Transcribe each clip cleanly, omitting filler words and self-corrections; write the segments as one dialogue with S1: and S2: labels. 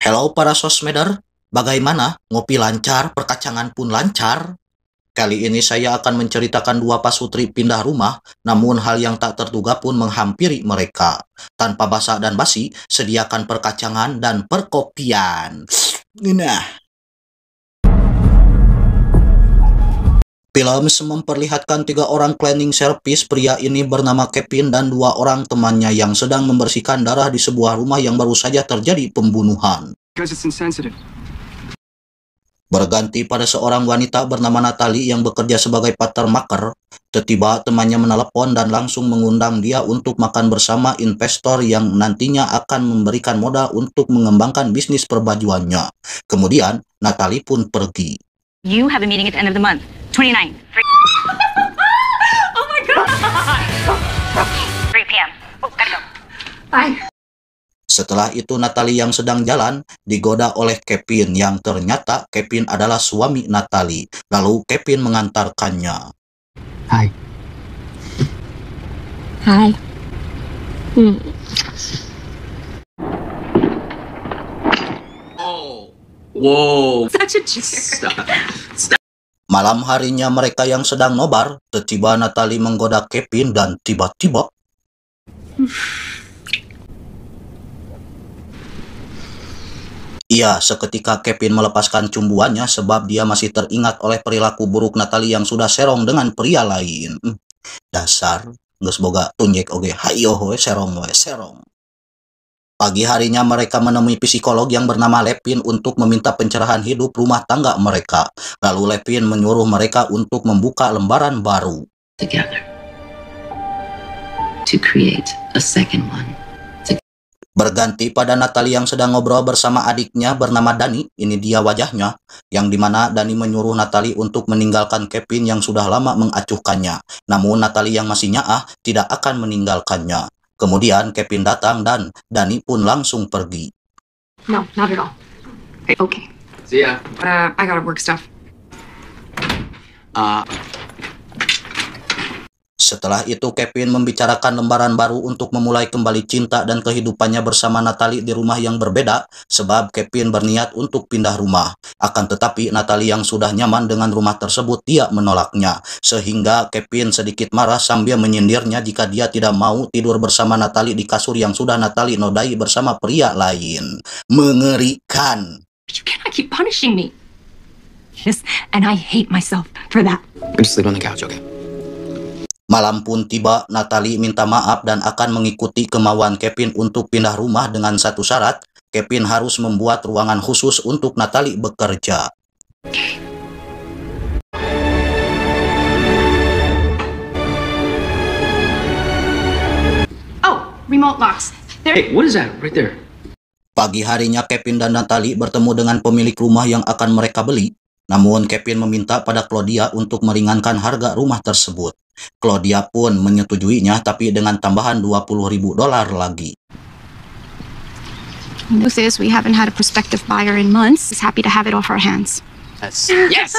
S1: Hello para sosmeder, bagaimana? Ngopi lancar, perkacangan pun lancar? Kali ini saya akan menceritakan dua pasutri pindah rumah, namun hal yang tak terduga pun menghampiri mereka. Tanpa basa dan basi, sediakan perkacangan dan perkopian. Nah, film memperlihatkan tiga orang cleaning service. Pria ini bernama Kevin dan dua orang temannya yang sedang membersihkan darah di sebuah rumah yang baru saja terjadi pembunuhan. Berganti pada seorang wanita bernama Natalie yang bekerja sebagai patermaker. Tiba-tiba temannya menelepon dan langsung mengundang dia untuk makan bersama investor yang nantinya akan memberikan modal untuk mengembangkan bisnis perbajuannya. Kemudian, Natalie pun pergi.
S2: You have a meeting at the end of the month. 29. Oh my god! 3 p.m. Oh, gotta go. Bye.
S1: Setelah itu Natalie yang sedang jalan digoda oleh Kevin yang ternyata Kevin adalah suami Natalie. Lalu Kevin mengantarkannya.
S3: Hai.
S2: Hi.
S3: Oh, whoa.
S2: Such a jerk.
S1: Malam harinya mereka yang sedang nobar, tiba-tiba Natalie menggoda Kevin dan tiba-tiba iya, seketika Kevin melepaskan cumbuannya sebab dia masih teringat oleh perilaku buruk Natalie yang sudah serong dengan pria lain. Dasar, geus boga tunjek oge, hayo we serong we serong. Pagi harinya mereka menemui psikolog yang bernama Levin untuk meminta pencerahan hidup rumah tangga mereka. Lalu Levin menyuruh mereka untuk membuka lembaran baru.
S4: Together to create a second one.
S1: Berganti pada Natalie yang sedang ngobrol bersama adiknya bernama Dani. Ini dia wajahnya, yang dimana Dani menyuruh Natalie untuk meninggalkan Kevin yang sudah lama mengacuhkannya. Namun Natalie yang masih nyaah tidak akan meninggalkannya. Kemudian Kevin datang dan Dani pun langsung pergi.
S2: No, not at all. Okay.
S3: See ya.
S2: I gotta work stuff.
S1: Setelah itu Kevin membicarakan lembaran baru untuk memulai kembali cinta dan kehidupannya bersama Natalie di rumah yang berbeda sebab Kevin berniat untuk pindah rumah. Akan tetapi Natalie yang sudah nyaman dengan rumah tersebut dia menolaknya sehingga Kevin sedikit marah sambil menyindirnya jika dia tidak mau tidur bersama Natalie di kasur yang sudah Natalie nodai bersama pria lain. Mengerikan.
S2: You cannot keep punishing me. Yes, and I hate myself for that.
S3: I'm just sleep on the couch, okay?
S1: Malam pun tiba, Natalie minta maaf dan akan mengikuti kemauan Kevin untuk pindah rumah dengan satu syarat. Kevin harus membuat ruangan khusus untuk Natalie bekerja.
S2: Oh, remote locks. There.
S3: Hey, what is that right there?
S1: Pagi harinya Kevin dan Natalie bertemu dengan pemilik rumah yang akan mereka beli. Namun Kevin meminta pada Claudia untuk meringankan harga rumah tersebut. Claudia pun menyetujuinya tapi dengan tambahan $20,000 lagi.
S5: News is we haven't had a prospective buyer in months. Is happy to have it off our hands.
S3: Yes.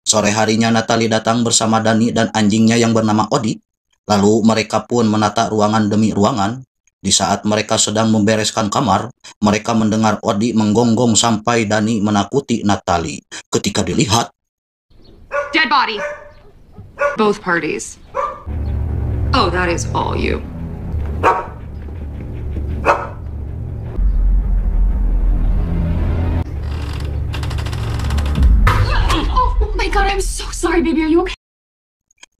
S1: Sore harinya Natalie datang bersama Dani dan anjingnya yang bernama Odi. Lalu mereka pun menata ruangan demi ruangan. Di saat mereka sedang membereskan kamar, mereka mendengar Odi menggonggong sampai Dani menakuti Natalie. Ketika dilihat,
S2: Dead body. Both parties. Oh, that is all you. Oh my god, I'm so sorry, baby. Are you okay?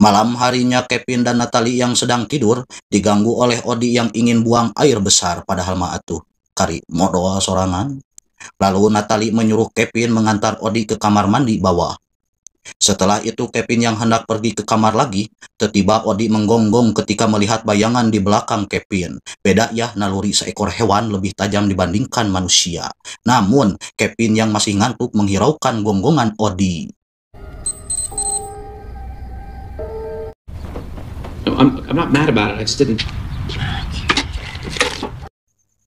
S1: malam harinya Kevin dan Natalie yang sedang tidur diganggu oleh Odi yang ingin buang air besar padahal mah atuh kari modal sorangan. Lalu Natalie menyuruh Kevin mengantar Odi ke kamar mandi bawah. Setelah itu Kevin yang hendak pergi ke kamar lagi, tiba-tiba Odi menggonggong ketika melihat bayangan di belakang Kevin. Beda ya, naluri seekor hewan lebih tajam dibandingkan manusia. Namun Kevin yang masih ngantuk menghiraukan gonggongan Odi.
S3: No, I'm not mad about it. I just didn't.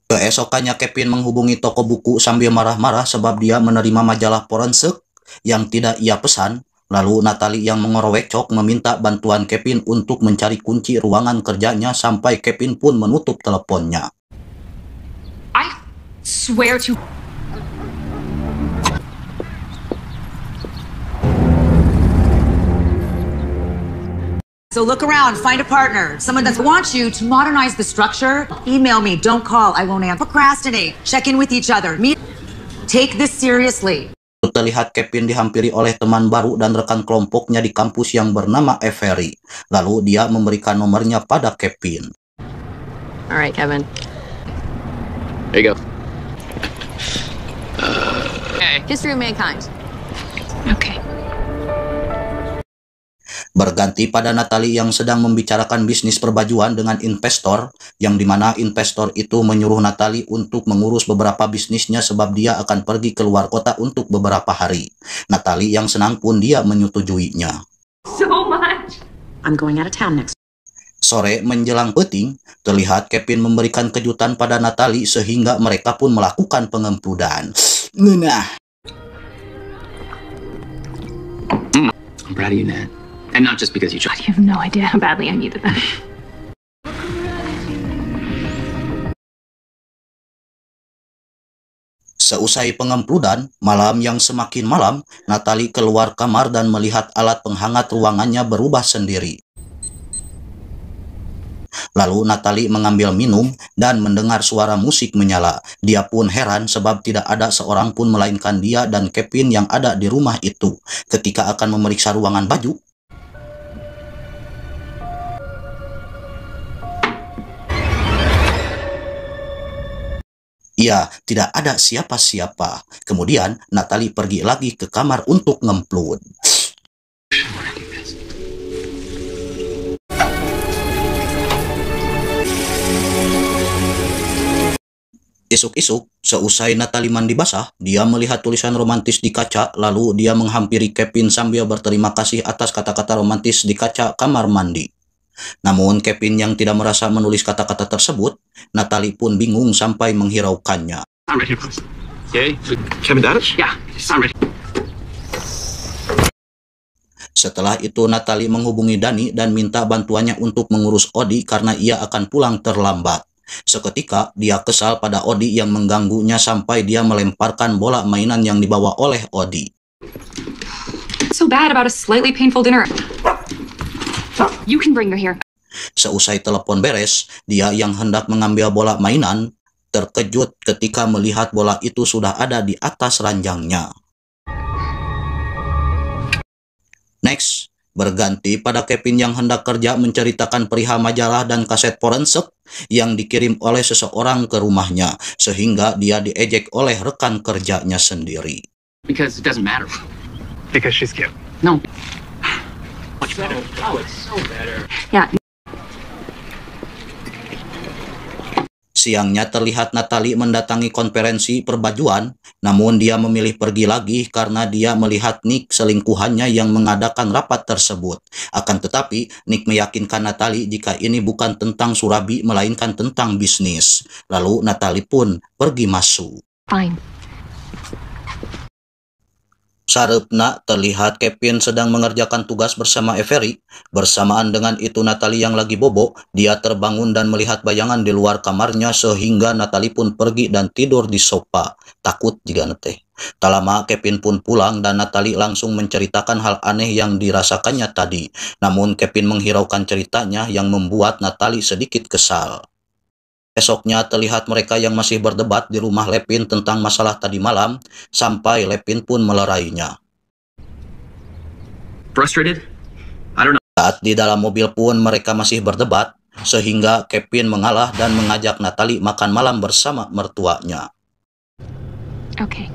S1: Keesokannya Kevin menghubungi toko buku sambil marah-marah sebab dia menerima majalah forensik yang tidak ia pesan. Lalu Natalie yang mengorowecok meminta bantuan Kevin untuk mencari kunci ruangan kerjanya sampai Kevin pun menutup teleponnya.
S2: Swear to.
S6: So look around, find a partner, someone that wants you to modernize the structure. Email me, don't call, I won't answer. Procrastinate, check in with each other. Take this seriously.
S1: Terlihat Kevin dihampiri oleh teman baru dan rekan kelompoknya di kampus yang bernama Avery. Lalu dia memberikan nomornya pada Kevin.
S7: All right, Kevin.
S3: There you go.
S7: History of mankind.
S2: Okay.
S1: Berganti pada Natalie yang sedang membicarakan bisnis perbajuan dengan investor, yang dimana investor itu menyuruh Natalie untuk mengurus beberapa bisnisnya sebab dia akan pergi keluar kota untuk beberapa hari. Natalie yang senang pun dia menyetujuinya.
S2: So much.
S4: I'm going out of town next.
S1: Sore menjelang peting, terlihat Kevin memberikan kejutan pada Natalie sehingga mereka pun melakukan pengempudan. Nah.
S3: I'm proud of you, Nat. And not just because you tried.
S2: You have no idea how badly I needed that.
S1: Seusai pengempludan, malam yang semakin malam, Natalie keluar kamar dan melihat alat penghangat ruangannya berubah sendiri. Lalu Natalie mengambil minum dan mendengar suara musik menyala. Dia pun heran sebab tidak ada seorang pun melainkan dia dan Kevin yang ada di rumah itu. Ketika akan memeriksa ruangan baju, iya, tidak ada siapa-siapa. Kemudian Natalie pergi lagi ke kamar untuk ngemplud. Esok-esok, seusai Natalie mandi basah, dia melihat tulisan romantis di kaca, lalu dia menghampiri Kevin sambil berterima kasih atas kata-kata romantis di kaca kamar mandi. Namun Kevin yang tidak merasa menulis kata-kata tersebut, Natalie pun bingung sampai menghiraukannya.
S3: I'm ready. Okay. Kevin got it? Yeah. I'm ready.
S1: Setelah itu Natalie menghubungi Dani dan minta bantuannya untuk mengurus Odi karena ia akan pulang terlambat. Seketika dia kesal pada Odi yang mengganggunya sampai dia melemparkan bola mainan yang dibawa oleh Odi.
S2: What's so bad about a slightly painful dinner? You can bring her here.
S1: Seusai telepon beres, dia yang hendak mengambil bola mainan terkejut ketika melihat bola itu sudah ada di atas ranjangnya. Next, berganti pada Kevin yang hendak kerja menceritakan perihal majalah dan kaset forensik yang dikirim oleh seseorang ke rumahnya, sehingga dia diejek oleh rekan kerjanya sendiri.
S3: Because it doesn't matter.
S8: Because she's cute.
S3: No. Much better. Oh, it's so better.
S2: Yeah.
S1: Siangnya terlihat Natalie mendatangi konferensi perbajuan, namun dia memilih pergi lagi karena dia melihat Nick selingkuhannya yang mengadakan rapat tersebut. Akan tetapi, Nick meyakinkan Natalie jika ini bukan tentang Surabi melainkan tentang bisnis. Lalu Natalie pun pergi masuk.
S2: Fine.
S1: Sarepna terlihat Kevin sedang mengerjakan tugas bersama Avery. Bersamaan dengan itu Natalie yang lagi bobo, dia terbangun dan melihat bayangan di luar kamarnya sehingga Natalie pun pergi dan tidur di sofa. Takut jika neteh. Tak lama Kevin pun pulang dan Natalie langsung menceritakan hal aneh yang dirasakannya tadi. Namun Kevin menghiraukan ceritanya yang membuat Natalie sedikit kesal. Esoknya terlihat mereka yang masih berdebat di rumah Levin tentang masalah tadi malam, sampai Levin pun melerainya.
S3: Frustrated? I don't know.
S1: Saat di dalam mobil pun mereka masih berdebat, sehingga Kevin mengalah dan mengajak Natalie makan malam bersama mertuanya.
S2: Okay.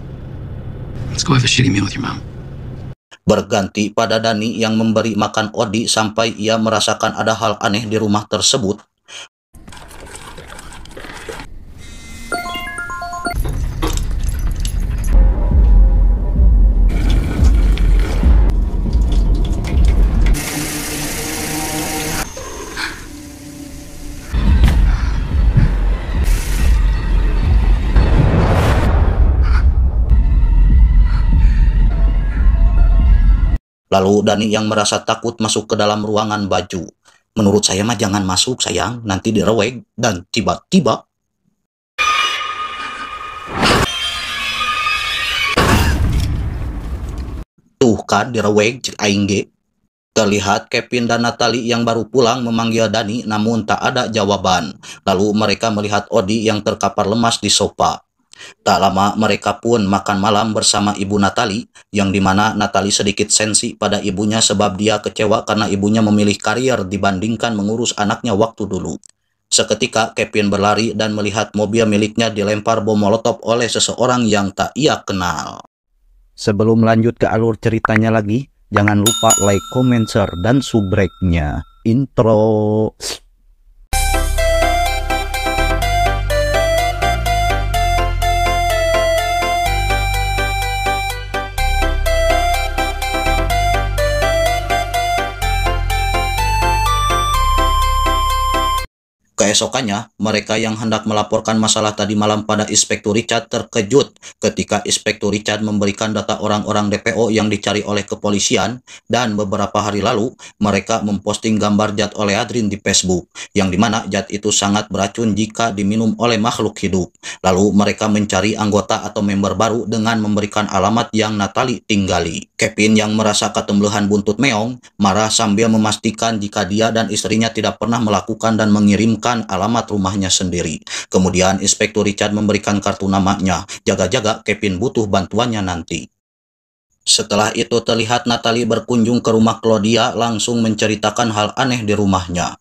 S3: Let's go have a shitty meal with your mom.
S1: Berganti pada Dani yang memberi makan Odi sampai ia merasakan ada hal aneh di rumah tersebut. Lalu Dani yang merasa takut masuk ke dalam ruangan baju. Menurut saya mah jangan masuk sayang, nanti direweg dan tiba-tiba bukan direweg cek aing ge. Terlihat Kevin dan Natalie yang baru pulang memanggil Dani namun tak ada jawaban. Lalu mereka melihat Odi yang terkapar lemas di sofa. Tak lama mereka pun makan malam bersama ibu Natalie, yang dimana Natalie sedikit sensi pada ibunya sebab dia kecewa karena ibunya memilih karier dibandingkan mengurus anaknya waktu dulu. Seketika Kevin berlari dan melihat mobil miliknya dilempar bom molotov oleh seseorang yang tak ia kenal. Sebelum lanjut ke alur ceritanya lagi, jangan lupa like, comment, share, dan subrek-nya. Intro. Keesokannya, mereka yang hendak melaporkan masalah tadi malam pada Inspektur Richard terkejut ketika Inspektur Richard memberikan data orang-orang DPO yang dicari oleh kepolisian, dan beberapa hari lalu mereka memposting gambar zat oleadrin di Facebook, yang dimana zat itu sangat beracun jika diminum oleh makhluk hidup. Lalu mereka mencari anggota atau member baru dengan memberikan alamat yang Natalie tinggali. Kevin yang merasa ketembelahan buntut meong, marah sambil memastikan jika dia dan istrinya tidak pernah melakukan dan mengirimkan alamat rumahnya sendiri. Kemudian Inspektur Richard memberikan kartu namanya. Jaga-jaga Kevin butuh bantuannya nanti. Setelah itu terlihat Natalie berkunjung ke rumah Claudia langsung menceritakan hal aneh di rumahnya.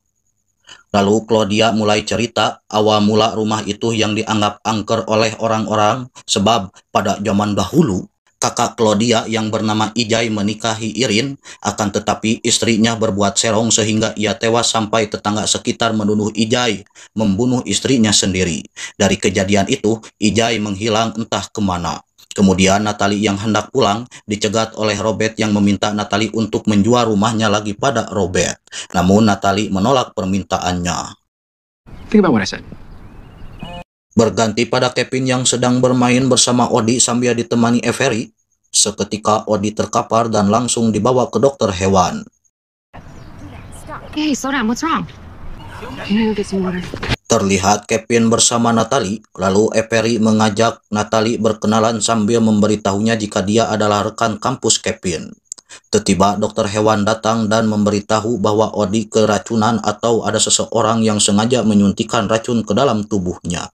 S1: Lalu Claudia mulai cerita awal mula rumah itu yang dianggap angker oleh orang-orang sebab pada zaman dahulu kakak Claudia yang bernama Ijay menikahi Irin, akan tetapi istrinya berbuat serong sehingga ia tewas sampai tetangga sekitar menuduh Ijay membunuh istrinya sendiri. Dari kejadian itu, Ijay menghilang entah kemana. Kemudian Natalie yang hendak pulang dicegat oleh Robert yang meminta Natalie untuk menjual rumahnya lagi pada Robert. Namun Natalie menolak permintaannya.
S3: Think about what I said.
S1: Berganti pada Kevin yang sedang bermain bersama Odi sambil ditemani Avery. Seketika Odi terkapar dan langsung dibawa ke dokter hewan.
S5: Hey, slow down. What's wrong?
S7: Can I go get some water?
S1: Terlihat Kevin bersama Natalie, lalu Avery mengajak Natalie berkenalan sambil memberitahunya jika dia adalah rekan kampus Kevin. Tiba-tiba dokter hewan datang dan memberitahu bahwa Odi keracunan atau ada seseorang yang sengaja menyuntikkan racun ke dalam tubuhnya.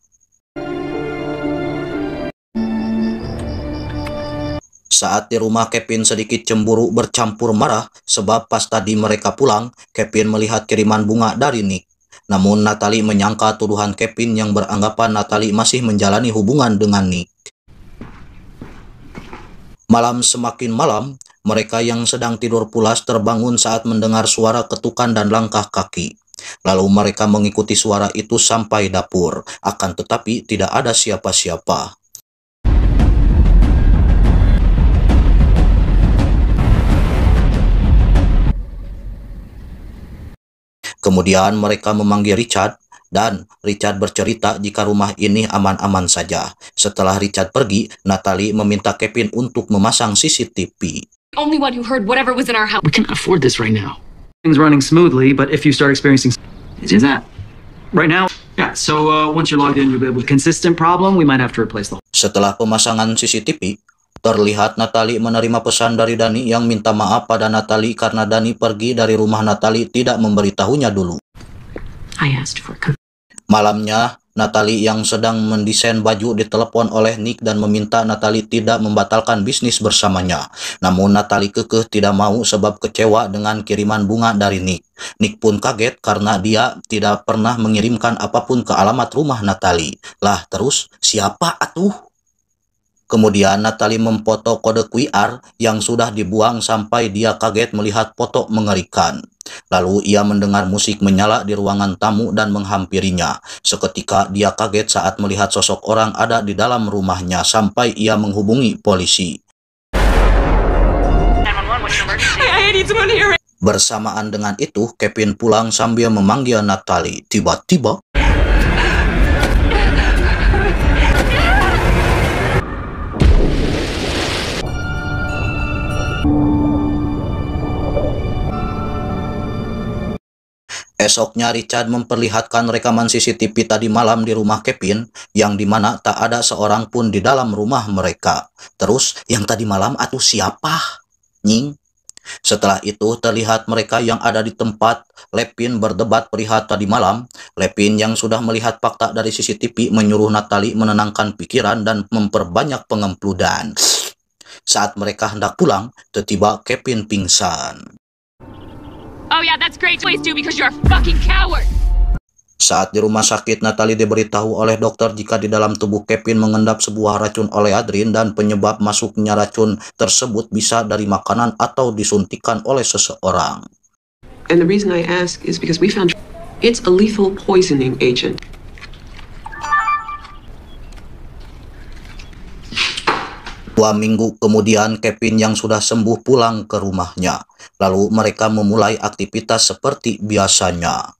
S1: Saat di rumah, Kevin sedikit cemburu bercampur marah sebab pas tadi mereka pulang, Kevin melihat kiriman bunga dari Nick. Namun Natalie menyangka tuduhan Kevin yang beranggapan Natalie masih menjalani hubungan dengan Nick. Malam semakin malam, mereka yang sedang tidur pulas terbangun saat mendengar suara ketukan dan langkah kaki. Lalu mereka mengikuti suara itu sampai dapur, akan tetapi tidak ada siapa-siapa. Kemudian mereka memanggil Richard, dan Richard bercerita jika rumah ini aman-aman saja. Setelah Richard pergi, Natalie meminta Kevin untuk memasang CCTV.
S2: Only one who heard whatever was in our house.
S3: We can afford this right now.
S8: Things running smoothly, but if you start experiencing
S3: Is that?
S8: right now, yeah. So once you're logged in, you'll be able to consistent problem. We might have to replace the.
S1: Setelah pemasangan CCTV, terlihat Natalie menerima pesan dari Dani yang minta maaf pada Natalie karena Dani pergi dari rumah Natalie tidak memberitahunya dulu.
S4: I asked for
S1: Malamnya, Natalie yang sedang mendesain baju ditelepon oleh Nick dan meminta Natalie tidak membatalkan bisnis bersamanya. Namun Natalie kekeh tidak mau sebab kecewa dengan kiriman bunga dari Nick. Nick pun kaget karena dia tidak pernah mengirimkan apapun ke alamat rumah Natalie. Lah terus, siapa atuh? Kemudian Natalie memfoto kode QR yang sudah dibuang sampai dia kaget melihat foto mengerikan. Lalu ia mendengar musik menyala di ruangan tamu dan menghampirinya. Seketika dia kaget saat melihat sosok orang ada di dalam rumahnya sampai ia menghubungi polisi. Bersamaan dengan itu, Kevin pulang sambil memanggil Natalie. Tiba-tiba esoknya Richard memperlihatkan rekaman CCTV tadi malam di rumah Kevin, yang dimana tak ada seorang pun di dalam rumah mereka. Terus, yang tadi malam atuh siapa? Nying. Setelah itu terlihat mereka yang ada di tempat Lepin berdebat perihal tadi malam. Lepin yang sudah melihat fakta dari CCTV menyuruh Natalie menenangkan pikiran dan memperbanyak pengempludan. Saat mereka hendak pulang, tiba-tiba Kevin pingsan.
S2: Oh yeah, that's great. Please do because you're a fucking coward.
S1: Saat di rumah sakit, Natalie diberitahu oleh dokter jika di dalam tubuh Kevin mengendap sebuah racun oleadrin dan penyebab masuknya racun tersebut bisa dari makanan atau disuntikan oleh seseorang.
S7: And the reason I ask is because we found it's a lethal poisoning agent.
S1: Dua minggu kemudian, Kevin yang sudah sembuh pulang ke rumahnya. Lalu mereka memulai aktivitas seperti biasanya.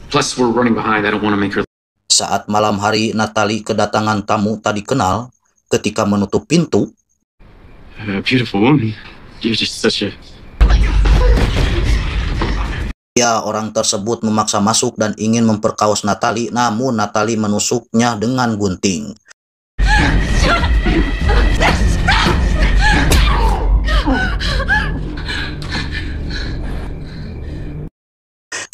S3: Plus, we're running behind. I don't want to make her.
S1: Saat malam hari, Natalie kedatangan tamu tak dikenal. Ketika menutup pintu,
S3: Beautiful woman. You're just such a.
S1: orang tersebut memaksa masuk dan ingin memperkaos Natalie, namun Natalie menusuknya dengan gunting.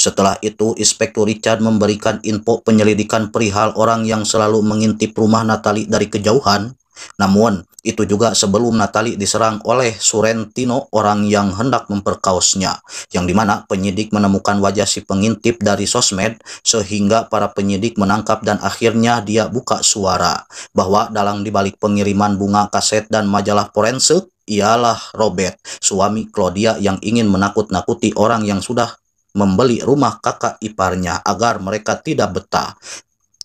S1: Setelah itu, Inspektur Richard memberikan info penyelidikan perihal orang yang selalu mengintip rumah Natalie dari kejauhan. Namun, itu juga sebelum Natalie diserang oleh Sorrentino, orang yang hendak memperkaosnya, yang dimana penyidik menemukan wajah si pengintip dari sosmed, sehingga para penyidik menangkap dan akhirnya dia buka suara bahwa dalang dibalik pengiriman bunga, kaset, dan majalah forensik ialah Robert, suami Claudia yang ingin menakut-nakuti orang yang sudah membeli rumah kakak iparnya agar mereka tidak betah.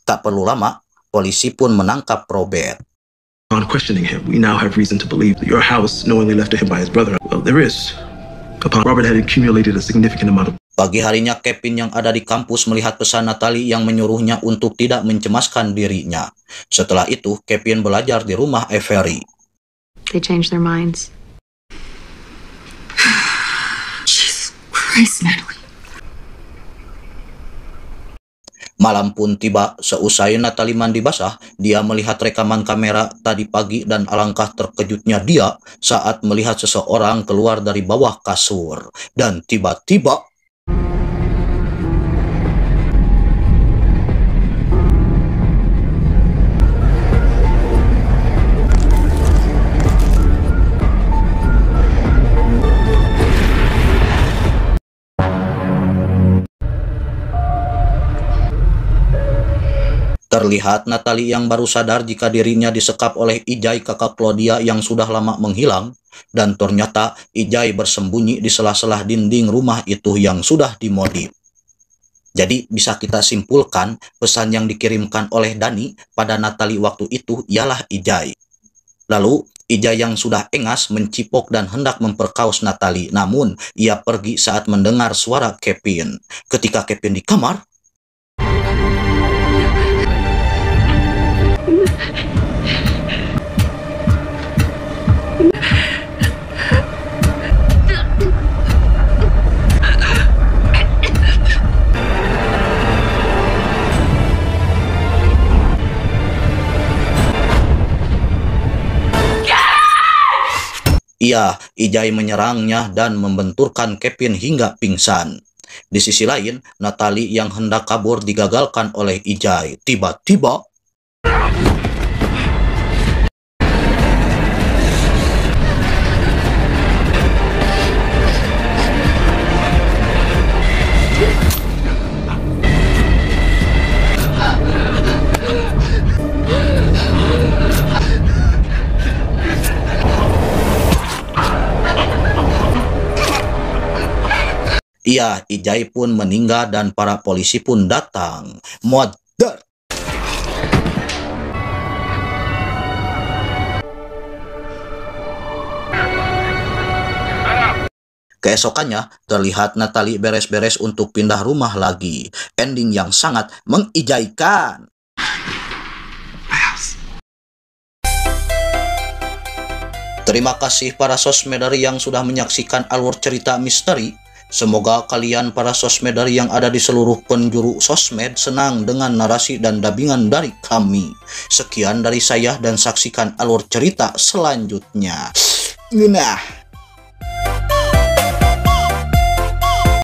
S1: Tak perlu lama, polisi pun menangkap Robert.
S9: On questioning him, we now have reason to believe that your house knowingly left to him by his brother. Well, there is. Upon Robert had accumulated a significant amount of.
S1: Pagi harinya, Kevin yang ada di kampus melihat pesan Natalie yang menyuruhnya untuk tidak mencemaskan dirinya. Setelah itu, Kevin belajar di rumah Avery.
S4: They changed their minds.
S2: Jesus Christ, Natalie.
S1: Malam pun tiba. Seusai Natalie mandi basah, dia melihat rekaman kamera tadi pagi dan alangkah terkejutnya dia saat melihat seseorang keluar dari bawah kasur. Dan tiba-tiba terlihat Natalie yang baru sadar jika dirinya disekap oleh Ijay, kakak Claudia yang sudah lama menghilang, dan ternyata Ijay bersembunyi di sela-sela dinding rumah itu yang sudah dimodif. Jadi bisa kita simpulkan pesan yang dikirimkan oleh Dani pada Natalie waktu itu ialah Ijay. Lalu Ijay yang sudah engas mencipok dan hendak memperkaos Natalie, namun ia pergi saat mendengar suara Kevin. Ketika Kevin di kamar, Ijay menyerangnya dan membenturkan Kevin hingga pingsan. Di sisi lain, Natalie yang hendak kabur digagalkan oleh Ijay. Tiba-tiba Ijay pun meninggal dan para polisi pun datang. Mother. Keesokannya, terlihat Natalie beres-beres untuk pindah rumah lagi. Ending yang sangat mengijaikan. Terima kasih para sosmedari yang sudah menyaksikan alur cerita misteri. Semoga kalian para sosmedari yang ada di seluruh penjuru sosmed senang dengan narasi dan dubbingan dari kami. Sekian dari saya dan saksikan alur cerita selanjutnya. Nah.